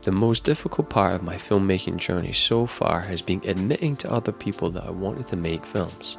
The most difficult part of my filmmaking journey so far has been admitting to other people that I wanted to make films.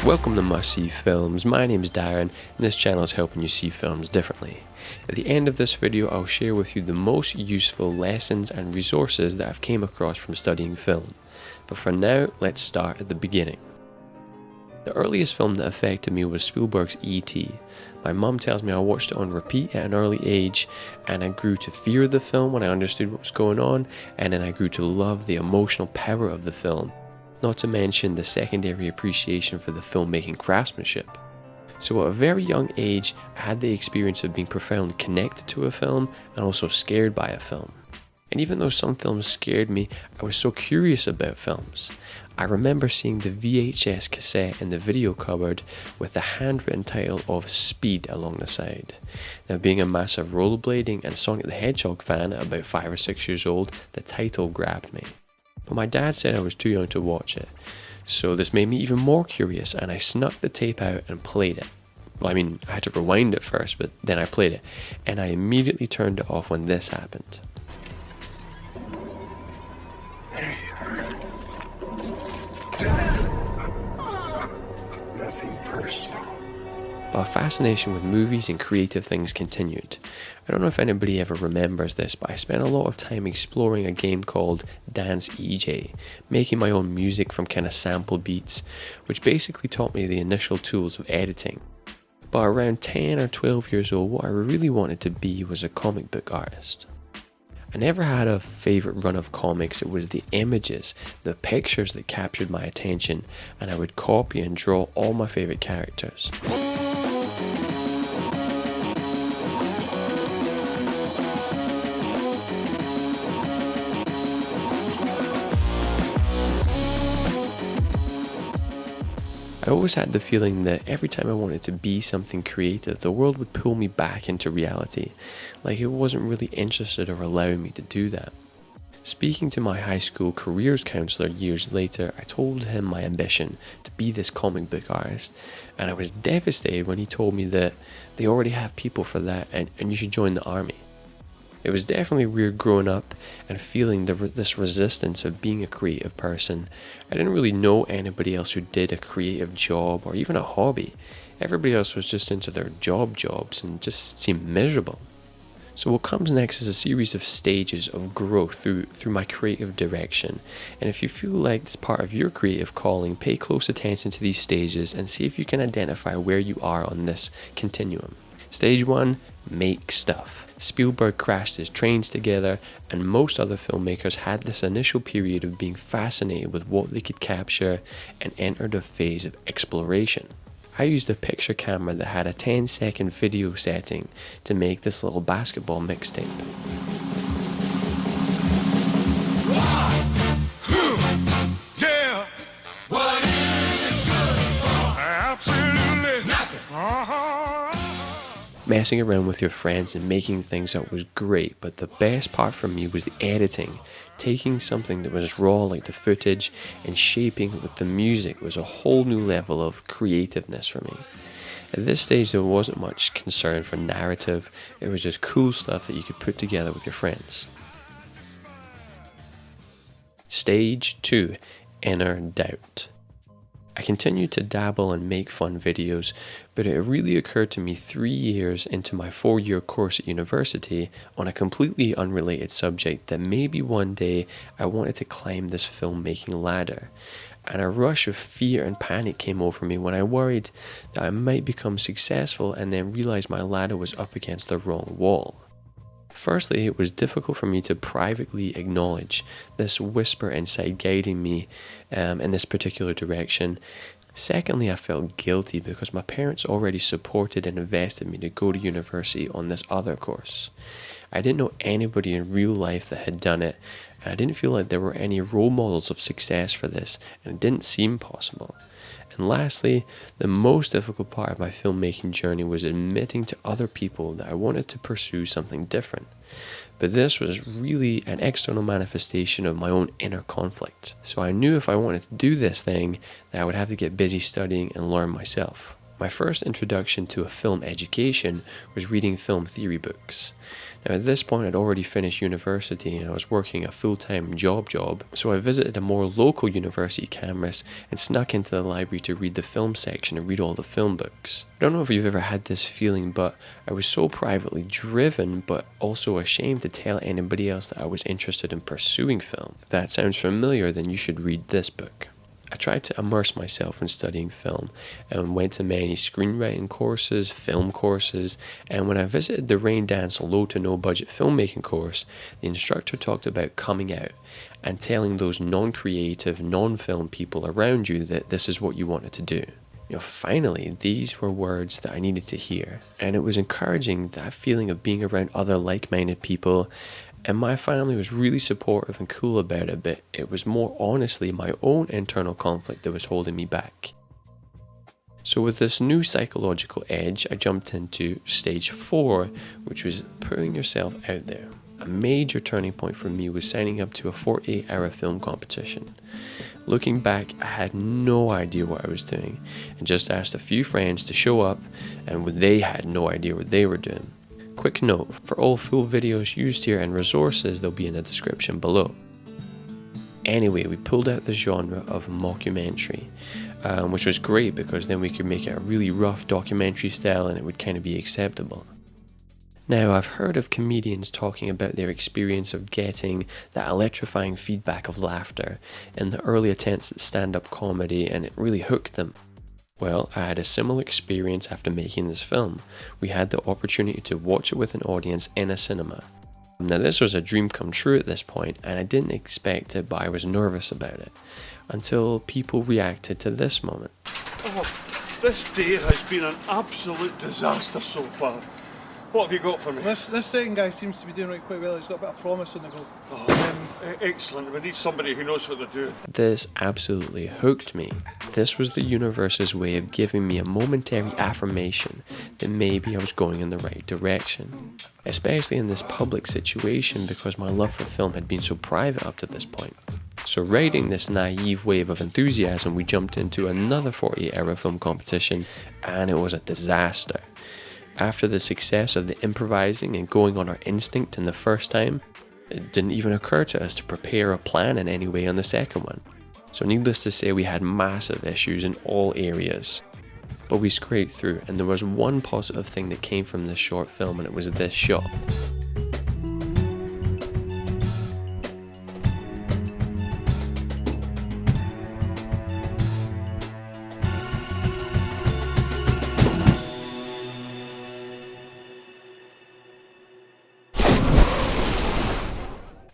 Welcome to Must See Films. My name is Darren and this channel is helping you see films differently. At the end of this video I'll share with you the most useful lessons and resources that I've came across from studying film. But for now, let's start at the beginning. The earliest film that affected me was Spielberg's E.T. My mum tells me I watched it on repeat at an early age, and I grew to fear the film when I understood what was going on, and then I grew to love the emotional power of the film. Not to mention the secondary appreciation for the filmmaking craftsmanship. So at a very young age, I had the experience of being profoundly connected to a film and also scared by a film. And even though some films scared me, I was so curious about films. I remember seeing the VHS cassette in the video cupboard with the handwritten title of Speed along the side. Now, being a massive rollerblading and Sonic the Hedgehog fan at about 5 or 6 years old, the title grabbed me. But my dad said I was too young to watch it, so this made me even more curious and I snuck the tape out and played it. Well, I mean, I had to rewind it first, but then I played it, and I immediately turned it off when this happened. Nothing personal. But our fascination with movies and creative things continued. I don't know if anybody ever remembers this, but I spent a lot of time exploring a game called Dance EJ, making my own music from kind of sample beats, which basically taught me the initial tools of editing. But around 10 or 12 years old, what I really wanted to be was a comic book artist. I never had a favourite run of comics. It was the images, the pictures that captured my attention, and I would copy and draw all my favourite characters. I always had the feeling that every time I wanted to be something creative, the world would pull me back into reality, like it wasn't really interested or allowing me to do that. Speaking to my high school careers counsellor years later, I told him my ambition to be this comic book artist, and I was devastated when he told me that they already have people for that and you should join the army. It was definitely weird growing up and feeling this resistance of being a creative person. I didn't really know anybody else who did a creative job or even a hobby. Everybody else was just into their jobs and just seemed miserable. So what comes next is a series of stages of growth through my creative direction. And if you feel like it's part of your creative calling, pay close attention to these stages and see if you can identify where you are on this continuum. Stage 1, make stuff. Spielberg crashed his trains together, and most other filmmakers had this initial period of being fascinated with what they could capture and entered a phase of exploration. I used a picture camera that had a 10-second video setting to make this little basketball mixtape. Yeah. What is it good for? Absolutely nothing. Messing around with your friends and making things up was great, but the best part for me was the editing. Taking something that was raw like the footage and shaping it with the music was a whole new level of creativeness for me. At this stage there wasn't much concern for narrative, it was just cool stuff that you could put together with your friends. Stage 2, inner doubt. I continued to dabble and make fun videos, but it really occurred to me 3 years into my 4-year course at university on a completely unrelated subject that maybe one day I wanted to climb this filmmaking ladder. And a rush of fear and panic came over me when I worried that I might become successful and then realized my ladder was up against the wrong wall. Firstly, it was difficult for me to privately acknowledge this whisper inside guiding me in this particular direction. Secondly, I felt guilty because my parents already supported and invested me to go to university on this other course. I didn't know anybody in real life that had done it, and I didn't feel like there were any role models of success for this, and it didn't seem possible. And lastly, the most difficult part of my filmmaking journey was admitting to other people that I wanted to pursue something different. But this was really an external manifestation of my own inner conflict. So I knew if I wanted to do this thing, that I would have to get busy studying and learn myself. My first introduction to a film education was reading film theory books. Now at this point I'd already finished university and I was working a full-time job, so I visited a more local university campus and snuck into the library to read the film section and read all the film books. I don't know if you've ever had this feeling, but I was so privately driven but also ashamed to tell anybody else that I was interested in pursuing film. If that sounds familiar, then you should read this book. I tried to immerse myself in studying film and went to many screenwriting courses, film courses, and when I visited the Rain Dance low to no budget filmmaking course, the instructor talked about coming out and telling those non-creative, non-film people around you that this is what you wanted to do. Finally, these were words that I needed to hear, and it was encouraging, that feeling of being around other like-minded people. And my family was really supportive and cool about it, but it was more honestly my own internal conflict that was holding me back. So with this new psychological edge, I jumped into stage 4, which was putting yourself out there. A major turning point for me was signing up to a 48-hour film competition. Looking back, I had no idea what I was doing, and just asked a few friends to show up, and they had no idea what they were doing. Quick note, for all full videos used here and resources, they'll be in the description below. Anyway, we pulled out the genre of mockumentary, which was great because then we could make it a really rough documentary style and it would kind of be acceptable. Now, I've heard of comedians talking about their experience of getting that electrifying feedback of laughter in the early attempts at stand-up comedy, and it really hooked them. Well, I had a similar experience after making this film. We had the opportunity to watch it with an audience in a cinema. Now this was a dream come true at this point, and I didn't expect it, but I was nervous about it, until people reacted to this moment. Oh, this day has been an absolute disaster so far. What have you got for me? This second guy seems to be doing quite well. He's got a bit of promise on the go. Oh, excellent. We need somebody who knows what they're doing. This absolutely hooked me. This was the universe's way of giving me a momentary affirmation that maybe I was going in the right direction. Especially in this public situation, because my love for film had been so private up to this point. So riding this naive wave of enthusiasm, we jumped into another 48-hour film competition, and it was a disaster. After the success of the improvising and going on our instinct in the first time, it didn't even occur to us to prepare a plan in any way on the second one. So needless to say, we had massive issues in all areas. But we scraped through, and there was one positive thing that came from this short film, and it was this shot.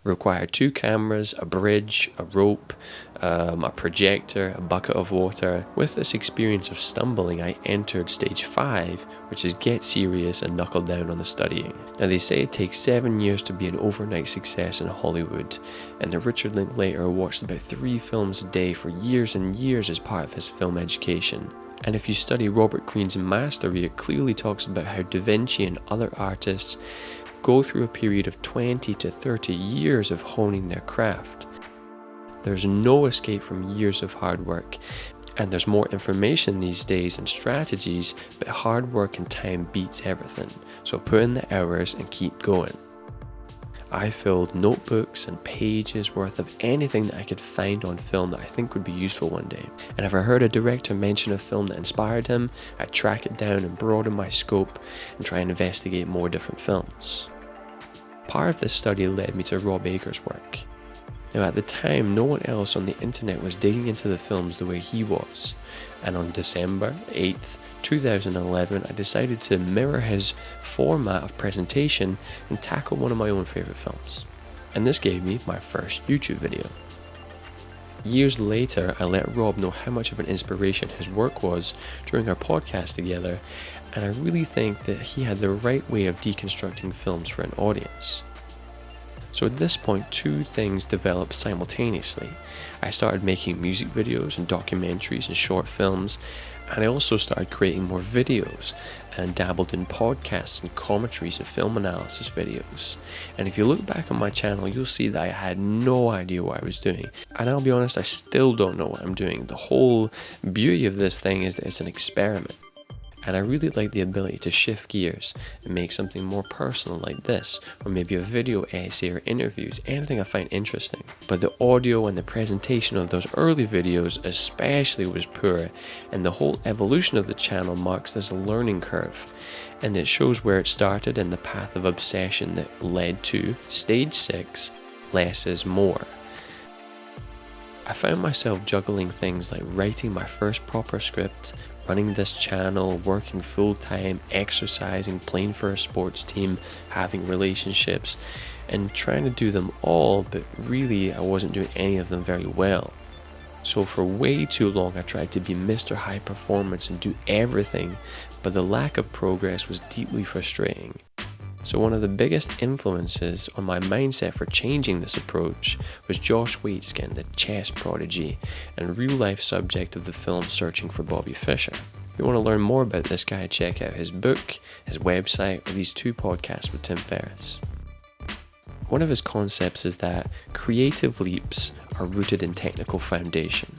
Required 2 cameras, a bridge, a rope, a projector, a bucket of water. With this experience of stumbling, I entered stage 5, which is get serious and knuckle down on the studying. Now they say it takes 7 years to be an overnight success in Hollywood, and that Richard Linklater watched about 3 films a day for years and years as part of his film education. And if you study Robert Greene's Mastery, it clearly talks about how Da Vinci and other artists go through a period of 20 to 30 years of honing their craft. There's no escape from years of hard work, and there's more information these days and strategies, but hard work and time beats everything. So put in the hours and keep going. I filled notebooks and pages worth of anything that I could find on film that I think would be useful one day. And if I heard a director mention a film that inspired him, I'd track it down and broaden my scope and try and investigate more different films. Part of this study led me to Rob Ager's work. Now at the time, no one else on the internet was digging into the films the way he was, and on December 8th, 2011, I decided to mirror his format of presentation and tackle one of my own favourite films. And this gave me my first YouTube video. Years later, I let Rob know how much of an inspiration his work was during our podcast together, and I really think that he had the right way of deconstructing films for an audience. So at this point, two things developed simultaneously. I started making music videos and documentaries and short films, and I also started creating more videos and dabbled in podcasts and commentaries and film analysis videos. And if you look back on my channel, you'll see that I had no idea what I was doing. And I'll be honest, I still don't know what I'm doing. The whole beauty of this thing is that it's an experiment. And I really like the ability to shift gears and make something more personal like this, or maybe a video essay or interviews, anything I find interesting. But the audio and the presentation of those early videos especially was poor, and the whole evolution of the channel marks this learning curve. And it shows where it started and the path of obsession that led to stage 6, less is more. I found myself juggling things like writing my first proper script, running this channel, working full-time, exercising, playing for a sports team, having relationships, and trying to do them all, but really I wasn't doing any of them very well. So for way too long I tried to be Mr. High Performance and do everything, but the lack of progress was deeply frustrating. So one of the biggest influences on my mindset for changing this approach was Josh Waitzkin, the chess prodigy and real-life subject of the film Searching for Bobby Fischer. If you want to learn more about this guy, check out his book, his website, or these 2 podcasts with Tim Ferriss. One of his concepts is that creative leaps are rooted in technical foundation,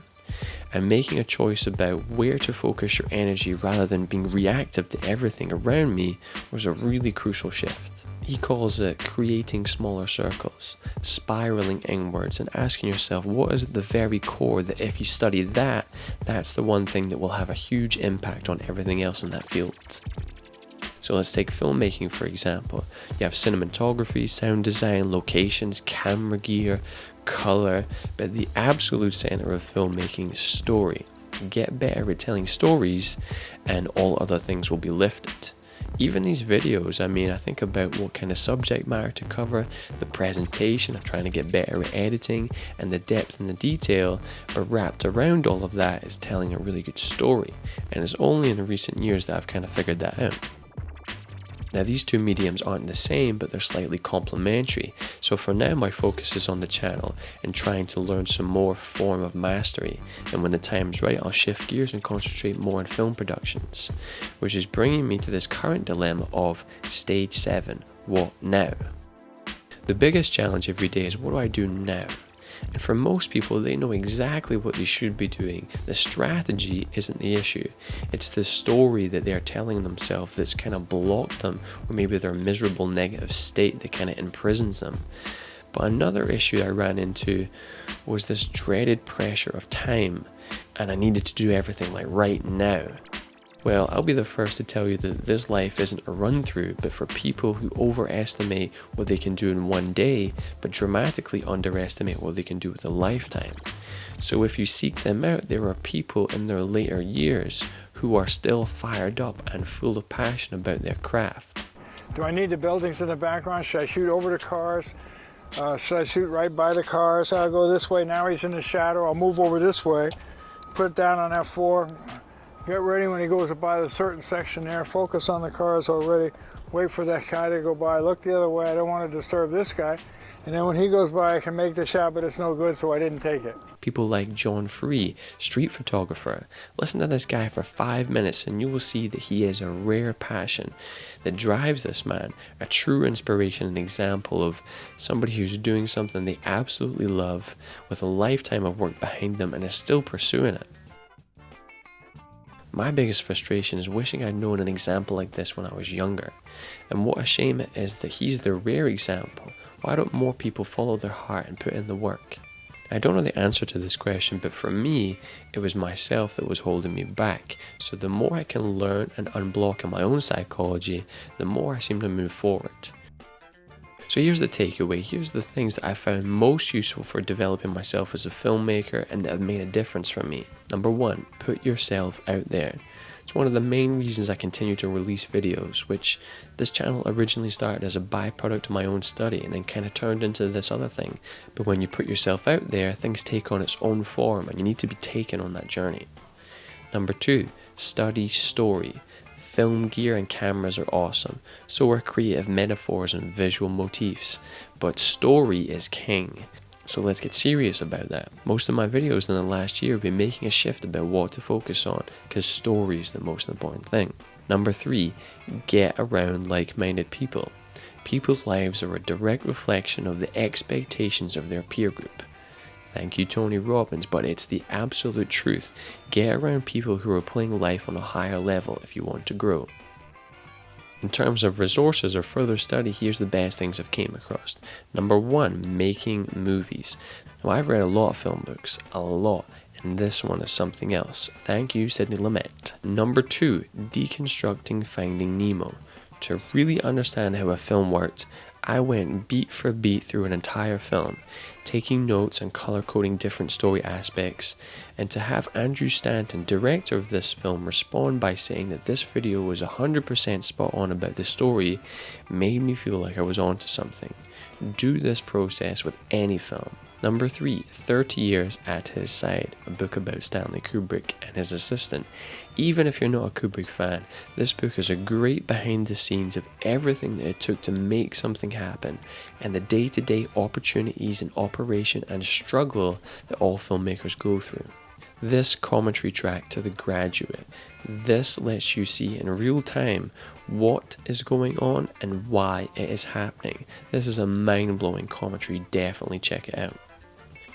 and making a choice about where to focus your energy rather than being reactive to everything around me was a really crucial shift. He calls it creating smaller circles, spiraling inwards, and asking yourself what is at the very core that if you study that, that's the one thing that will have a huge impact on everything else in that field. So let's take filmmaking for example. You have cinematography, sound design, locations, camera gear, color, but the absolute center of filmmaking is story. Get better at telling stories and all other things will be lifted. Even these videos, I think about what kind of subject matter to cover, the presentation, I'm trying to get better at editing, and the depth and the detail, but wrapped around all of that is telling a really good story. And it's only in recent years that I've kind of figured that out. Now these two mediums aren't the same, but they're slightly complementary. So for now my focus is on the channel and trying to learn some more form of mastery. And when the time's right, I'll shift gears and concentrate more on film productions. Which is bringing me to this current dilemma of stage 7, what now? The biggest challenge every day is what do I do now? And for most people, they know exactly what they should be doing. The strategy isn't the issue. It's the story that they're telling themselves that's kind of blocked them, or maybe their miserable negative state that kind of imprisons them. But another issue I ran into was this dreaded pressure of time, and I needed to do everything like right now. Well, I'll be the first to tell you that this life isn't a run-through, but for people who overestimate what they can do in one day, but dramatically underestimate what they can do with a lifetime. So if you seek them out, there are people in their later years who are still fired up and full of passion about their craft. Do I need the buildings in the background? Should I shoot over the cars? Should I shoot right by the cars? I'll go this way. Now he's in the shadow. I'll move over this way. Put it down on F4. Get ready when he goes by a certain section there. Focus on the cars already. Wait for that guy to go by. Look the other way. I don't want to disturb this guy. And then when he goes by, I can make the shot, but it's no good, so I didn't take it. People like John Free, street photographer. Listen to this guy for 5 minutes and you will see that he has a rare passion that drives this man, a true inspiration and example of somebody who's doing something they absolutely love with a lifetime of work behind them and is still pursuing it. My biggest frustration is wishing I'd known an example like this when I was younger. And what a shame it is that he's the rare example. Why don't more people follow their heart and put in the work? I don't know the answer to this question, but for me, it was myself that was holding me back. So the more I can learn and unblock in my own psychology, the more I seem to move forward. So here's the takeaway, here's the things that I found most useful for developing myself as a filmmaker and that have made a difference for me. Number 1, put yourself out there. It's one of the main reasons I continue to release videos, which this channel originally started as a byproduct of my own study and then kind of turned into this other thing. But when you put yourself out there, things take on its own form and you need to be taken on that journey. Number 2, study story. Film gear and cameras are awesome, so are creative metaphors and visual motifs, but story is king. So let's get serious about that. Most of my videos in the last year have been making a shift about what to focus on, because story is the most important thing. Number 3, get around like-minded people. People's lives are a direct reflection of the expectations of their peer group. Thank you, Tony Robbins, but it's the absolute truth. Get around people who are playing life on a higher level if you want to grow. In terms of resources or further study, here's the best things I've came across. Number 1, making movies. Now, I've read a lot of film books, a lot, and this one is something else. Thank you, Sidney Lumet. Number 2, deconstructing Finding Nemo. To really understand how a film worked, I went beat for beat through an entire film, taking notes and color coding different story aspects, and to have Andrew Stanton, director of this film, respond by saying that this video was 100% spot on about the story made me feel like I was onto something. Do this process with any film. Number 3, 30 Years at His Side, a book about Stanley Kubrick and his assistant. Even if you're not a Kubrick fan, this book is a great behind the scenes of everything that it took to make something happen, and the day-to-day opportunities in operation and struggle that all filmmakers go through. This commentary track to The Graduate, this lets you see in real time what is going on and why it is happening. This is a mind-blowing commentary, definitely check it out.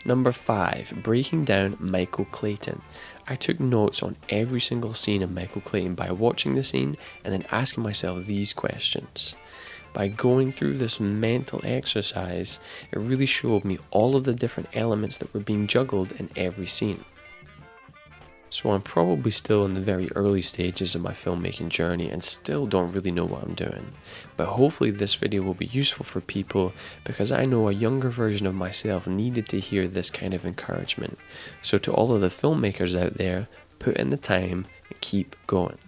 Number 5, breaking down Michael Clayton. I took notes on every single scene of Michael Clayton by watching the scene and then asking myself these questions. By going through this mental exercise, it really showed me all of the different elements that were being juggled in every scene. So I'm probably still in the very early stages of my filmmaking journey and still don't really know what I'm doing. But hopefully this video will be useful for people, because I know a younger version of myself needed to hear this kind of encouragement. So to all of the filmmakers out there, put in the time and keep going.